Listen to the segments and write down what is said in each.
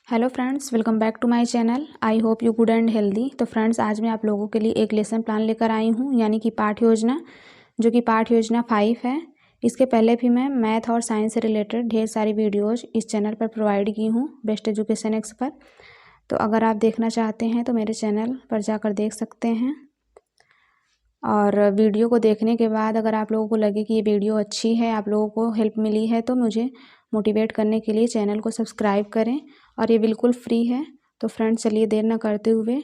Hello friends, welcome back to my channel. I hope you good and healthy. तो friends, आज मैं आप लोगों के लिए एक लेसन प्लान लेकर आई हूँ, यानी कि पाठ योजना, जो कि पाठ योजना 5 है। इसके पहले भी मैं मैथ और साइंस से रिलेटेड ढेर सारी वीडियोज़ इस चैनल पर प्रोवाइड की हूँ, बेस्ट एजुकेशन एक्स पर। तो अगर आप देखना चाहते हैं तो मेरे चैनल पर जाकर देख सकते हैं। और वीडियो को देखने के बाद अगर आप लोगों को लगे कि ये वीडियो अच्छी है, आप लोगों को हेल्प मिली है, तो मुझे मोटिवेट करने के लिए चैनल को सब्सक्राइब करें, और ये बिल्कुल फ्री है। तो फ्रेंड्स, चलिए देर ना करते हुए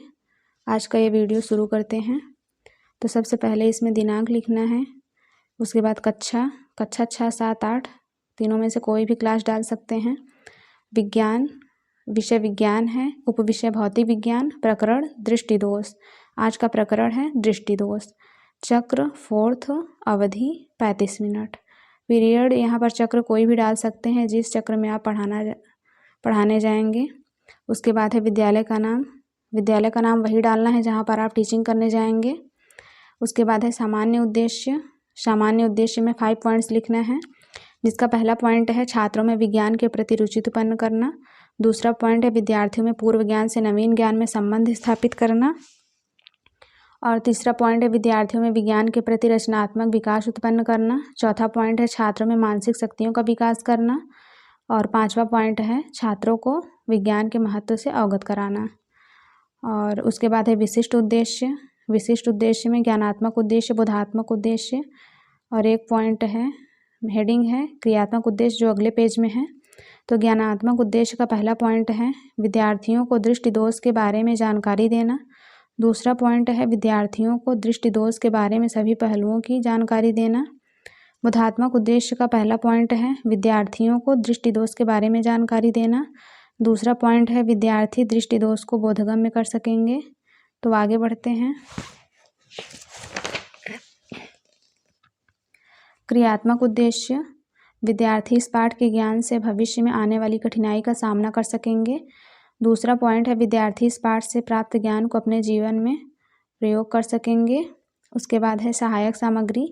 आज का ये वीडियो शुरू करते हैं। तो सबसे पहले इसमें दिनांक लिखना है, उसके बाद कक्षा 6, 7, 8 तीनों में से कोई भी क्लास डाल सकते हैं। विज्ञान, विषय विज्ञान है, उपविषय भौतिक विज्ञान, प्रकरण दृष्टिदोष। आज का प्रकरण है दृष्टिदोष। चक्र 4th, अवधि 35 मिनट। पीरियड यहाँ पर चक्र कोई भी डाल सकते हैं जिस चक्र में आप पढ़ाने जाएंगे। उसके बाद है विद्यालय का नाम। विद्यालय का नाम वही डालना है जहाँ पर आप टीचिंग करने जाएंगे। उसके बाद है सामान्य उद्देश्य। सामान्य उद्देश्य में 5 पॉइंट्स लिखना है, जिसका पहला पॉइंट है छात्रों में विज्ञान के प्रति रुचि उत्पन्न करना। दूसरा पॉइंट है विद्यार्थियों में पूर्व ज्ञान से नवीन ज्ञान में संबंध स्थापित करना। और तीसरा पॉइंट है विद्यार्थियों में विज्ञान के प्रति रचनात्मक विकास उत्पन्न करना। चौथा पॉइंट है छात्रों में मानसिक शक्तियों का विकास करना। और 5वां पॉइंट है छात्रों को विज्ञान के महत्व से अवगत कराना। और उसके बाद है विशिष्ट उद्देश्य। विशिष्ट उद्देश्य में ज्ञानात्मक उद्देश्य, बोधात्मक उद्देश्य, और एक पॉइंट है, हेडिंग है क्रियात्मक उद्देश्य, जो अगले पेज में है। तो ज्ञानात्मक उद्देश्य का पहला पॉइंट है विद्यार्थियों को दृष्टिदोष के बारे में जानकारी देना। दूसरा पॉइंट है विद्यार्थियों को दृष्टिदोष के बारे में सभी पहलुओं की जानकारी देना। बोधात्मक उद्देश्य का पहला पॉइंट है विद्यार्थियों को दृष्टिदोष के बारे में जानकारी देना। दूसरा पॉइंट है विद्यार्थी दृष्टिदोष को बोधगम्य कर सकेंगे। तो आगे बढ़ते हैं। क्रियात्मक उद्देश्य, विद्यार्थी इस पाठ के ज्ञान से भविष्य में आने वाली कठिनाई का सामना कर सकेंगे। दूसरा पॉइंट है विद्यार्थी इस पाठ से प्राप्त ज्ञान को अपने जीवन में प्रयोग कर सकेंगे। उसके बाद है सहायक सामग्री,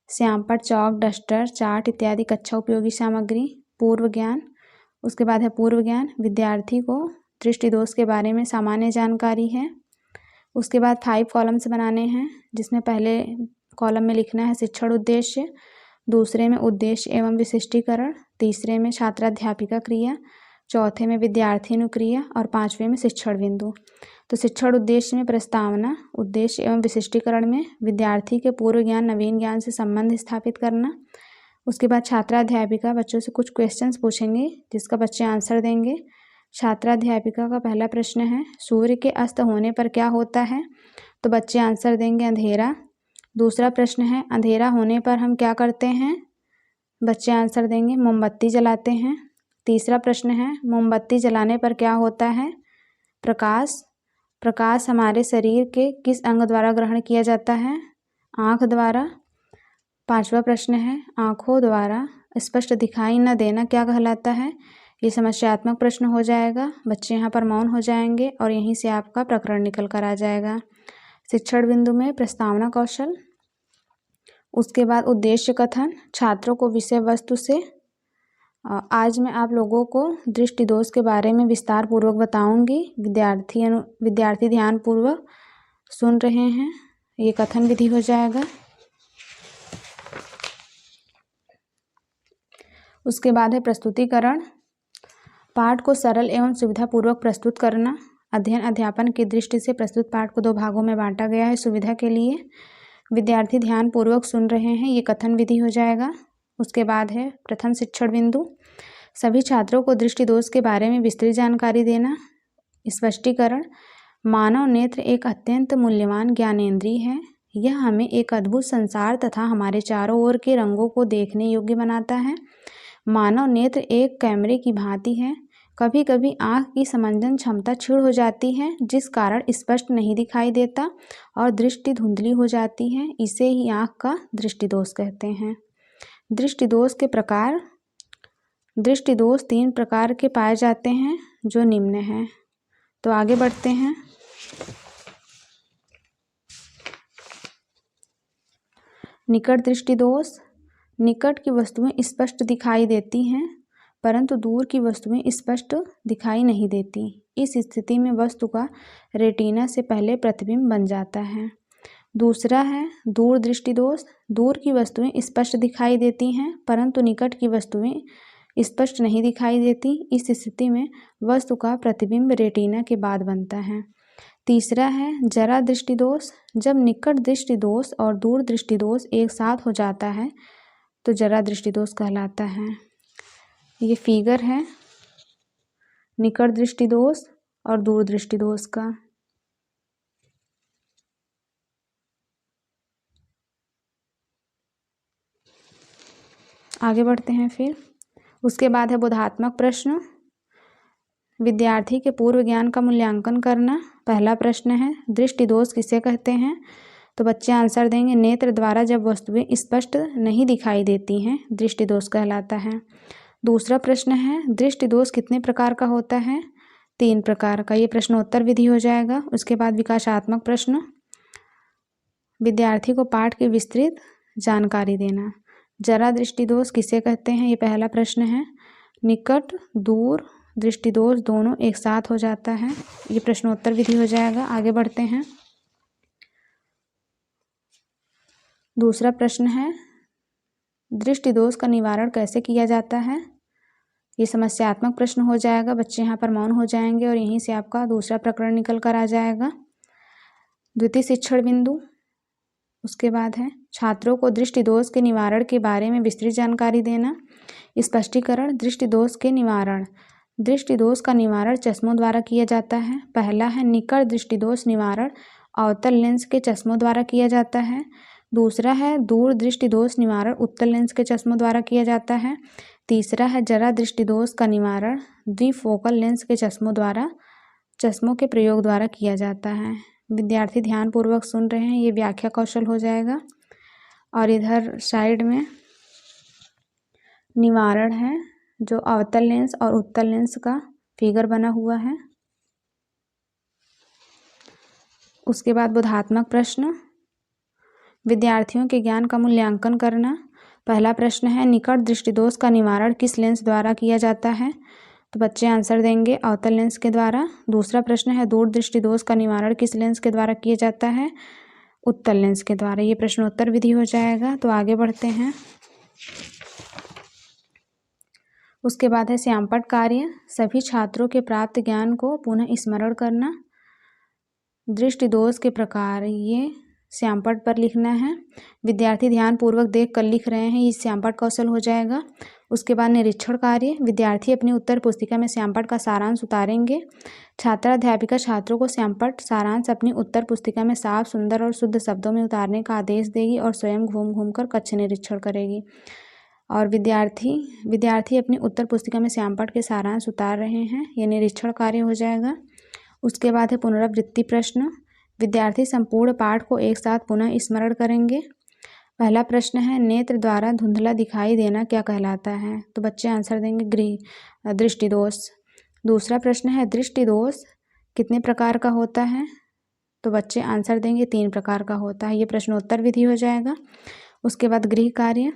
श्यामपट्ट, चौक, डस्टर, चार्ट इत्यादि कक्षा उपयोगी सामग्री। पूर्व ज्ञान, उसके बाद है पूर्व ज्ञान, विद्यार्थी को दृष्टिदोष के बारे में सामान्य जानकारी है। उसके बाद 5 कॉलम्स बनाने हैं, जिसमें पहले कॉलम में लिखना है शिक्षण उद्देश्य, दूसरे में उद्देश्य एवं विशिष्टीकरण, तीसरे में छात्राध्यापिका क्रिया, चौथे में विद्यार्थी अनुक्रिया, और 5वें में शिक्षण बिंदु। तो शिक्षण उद्देश्य में प्रस्तावना, उद्देश्य एवं विशिष्टीकरण में विद्यार्थी के पूर्व ज्ञान नवीन ज्ञान से संबंध स्थापित करना। उसके बाद छात्राध्यापिका बच्चों से कुछ क्वेश्चंस पूछेंगे, जिसका बच्चे आंसर देंगे। छात्राध्यापिका का पहला प्रश्न है सूर्य के अस्त होने पर क्या होता है? तो बच्चे आंसर देंगे अंधेरा। दूसरा प्रश्न है अंधेरा होने पर हम क्या करते हैं? बच्चे आंसर देंगे मोमबत्ती जलाते हैं। तीसरा प्रश्न है मोमबत्ती जलाने पर क्या होता है? प्रकाश। प्रकाश हमारे शरीर के किस अंग द्वारा ग्रहण किया जाता है? आँख द्वारा। 5वां प्रश्न है आँखों द्वारा स्पष्ट दिखाई न देना क्या कहलाता है? ये समस्यात्मक प्रश्न हो जाएगा। बच्चे यहाँ पर मौन हो जाएंगे और यहीं से आपका प्रकरण निकल कर आ जाएगा। शिक्षण बिंदु में प्रस्तावना कौशल, उसके बाद उद्देश्य कथन, छात्रों को विषय वस्तु से। आज मैं आप लोगों को दृष्टिदोष के बारे में विस्तार पूर्वक बताऊंगी। विद्यार्थी ध्यान पूर्वक सुन रहे हैं। ये कथन विधि हो जाएगा। उसके बाद है प्रस्तुतिकरण, पाठ को सरल एवं सुविधापूर्वक प्रस्तुत करना। अध्ययन अध्यापन की दृष्टि से प्रस्तुत पाठ को 2 भागों में बांटा गया है सुविधा के लिए। विद्यार्थी ध्यान पूर्वक सुन रहे हैं, ये कथन विधि हो जाएगा। उसके बाद है प्रथम शिक्षण बिंदु, सभी छात्रों को दृष्टिदोष के बारे में विस्तृत जानकारी देना। स्पष्टीकरण, मानव नेत्र एक अत्यंत मूल्यवान ज्ञानेंद्रिय है। यह हमें एक अद्भुत संसार तथा हमारे चारों ओर के रंगों को देखने योग्य बनाता है। मानव नेत्र एक कैमरे की भांति है। कभी कभी आँख की समंजन क्षमता क्षीण हो जाती है, जिस कारण स्पष्ट नहीं दिखाई देता और दृष्टि धुंधली हो जाती है। इसे ही आँख का दृष्टिदोष कहते हैं। दृष्टिदोष के प्रकार, दृष्टिदोष 3 प्रकार के पाए जाते हैं, जो निम्न हैं। तो आगे बढ़ते हैं। निकट दृष्टिदोष, निकट की वस्तुएं स्पष्ट दिखाई देती हैं परंतु दूर की वस्तुएं स्पष्ट दिखाई नहीं देती। इस स्थिति में वस्तु का रेटिना से पहले प्रतिबिंब बन जाता है। दूसरा है दूर दृष्टि दोष। दूर की वस्तुएं स्पष्ट दिखाई देती हैं परंतु निकट की वस्तुएं स्पष्ट नहीं दिखाई देती। इस स्थिति में वस्तु का प्रतिबिंब रेटिना के बाद बनता है। तीसरा है जरा दृष्टि दोष। जब निकट दृष्टि दोष और दूर दृष्टि दोष एक साथ हो जाता है तो जरा दृष्टि दोष कहलाता है। ये फिगर है निकट दृष्टि दोष और दूर दृष्टि दोष का। आगे बढ़ते हैं फिर। उसके बाद है बोधात्मक प्रश्न। विद्यार्थी के पूर्व ज्ञान का मूल्यांकन करना। पहला प्रश्न है दृष्टि दोष किसे कहते हैं? तो बच्चे आंसर देंगे नेत्र द्वारा जब वस्तुएं स्पष्ट नहीं दिखाई देती हैं दृष्टि दोष कहलाता है। दूसरा प्रश्न है दृष्टि दोष कितने प्रकार का होता है? 3 प्रकार का। ये प्रश्नोत्तर विधि हो जाएगा। उसके बाद विकासात्मक प्रश्न। विद्यार्थी को पाठ की विस्तृत जानकारी देना। जरा दृष्टि दोष किसे कहते हैं? ये पहला प्रश्न है। निकट दूर दृष्टि दोष दोनों एक साथ हो जाता है। ये प्रश्नोत्तर विधि हो जाएगा। आगे बढ़ते हैं। दूसरा प्रश्न है दृष्टि दोष का निवारण कैसे किया जाता है? ये समस्यात्मक प्रश्न हो जाएगा। बच्चे यहाँ पर मौन हो जाएंगे और यहीं से आपका दूसरा प्रकरण निकल कर आ जाएगा। द्वितीय शिक्षण बिंदु। उसके बाद है छात्रों को दृष्टि दोष के निवारण के बारे में विस्तृत जानकारी देना। स्पष्टीकरण। दृष्टि दोष के निवारण। दृष्टि दोष का निवारण चश्मों द्वारा किया जाता है। पहला है निकट दृष्टि दोष निवारण अवतल लेंस के चश्मों द्वारा किया जाता है। दूसरा है दूर दृष्टि दोष निवारण उत्तल लेंस के चश्मों द्वारा किया जाता है। तीसरा है जरा दृष्टि दोष का निवारण द्विफोकल लेंस के चश्मों के प्रयोग द्वारा किया जाता है। विद्यार्थी ध्यानपूर्वक सुन रहे हैं। ये व्याख्या कौशल हो जाएगा। और इधर साइड में निवारण है जो अवतल लेंस और उत्तल लेंस का फिगर बना हुआ है। उसके बाद बोधात्मक प्रश्न। विद्यार्थियों के ज्ञान का मूल्यांकन करना। पहला प्रश्न है निकट दृष्टि दोष का निवारण किस लेंस द्वारा किया जाता है? तो बच्चे आंसर देंगे अवतल लेंस के द्वारा। दूसरा प्रश्न है दूर दृष्टि दोष का निवारण किस लेंस के द्वारा किया जाता है? उत्तल लेंस के द्वारा। ये प्रश्नोत्तर विधि हो जाएगा। तो आगे बढ़ते हैं। उसके बाद है श्यामपट्ट कार्य। सभी छात्रों के प्राप्त ज्ञान को पुनः स्मरण करना। दृष्टि दोष के प्रकार ये श्यामपट्ट पर लिखना है। विद्यार्थी ध्यानपूर्वक देख कर लिख रहे हैं। ये श्यामपट्ट कौशल हो जाएगा। उसके बाद निरीक्षण कार्य। विद्यार्थी अपनी उत्तर पुस्तिका में श्यामपट्ट का सारांश उतारेंगे। छात्राध्यापिका छात्रों को श्यामपट्ट सारांश अपनी उत्तर पुस्तिका में साफ सुंदर और शुद्ध शब्दों में उतारने का आदेश देगी और स्वयं घूम घूम कर कक्ष निरीक्षण करेगी। और विद्यार्थी अपनी उत्तर पुस्तिका में श्यामपट्ट के सारांश उतार रहे हैं। ये निरीक्षण कार्य हो जाएगा। उसके बाद है पुनरावृत्ति प्रश्न। विद्यार्थी संपूर्ण पाठ को एक साथ पुनः स्मरण करेंगे। पहला प्रश्न है नेत्र द्वारा धुंधला दिखाई देना क्या कहलाता है? तो बच्चे आंसर देंगे दृष्टि दोष। दूसरा प्रश्न है दृष्टि दोष कितने प्रकार का होता है? तो बच्चे आंसर देंगे 3 प्रकार का होता है। ये प्रश्नोत्तर विधि हो जाएगा। उसके बाद गृह कार्य।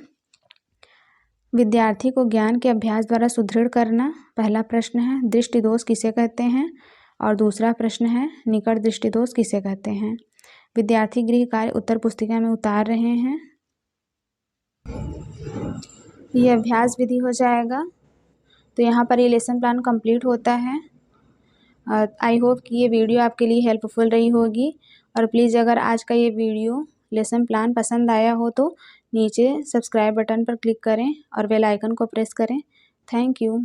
विद्यार्थी को ज्ञान के अभ्यास द्वारा सुदृढ़ करना। पहला प्रश्न है दृष्टि दोष किसे कहते हैं? और दूसरा प्रश्न है निकट दृष्टि दोष किसे कहते हैं? विद्यार्थी गृह कार्य उत्तर पुस्तिका में उतार रहे हैं। ये अभ्यास विधि हो जाएगा। तो यहाँ पर ये लेसन प्लान कंप्लीट होता है। आई होप कि ये वीडियो आपके लिए हेल्पफुल रही होगी। और प्लीज़ अगर आज का ये वीडियो लेसन प्लान पसंद आया हो तो नीचे सब्सक्राइब बटन पर क्लिक करें और बेल आइकन को प्रेस करें। Thank you.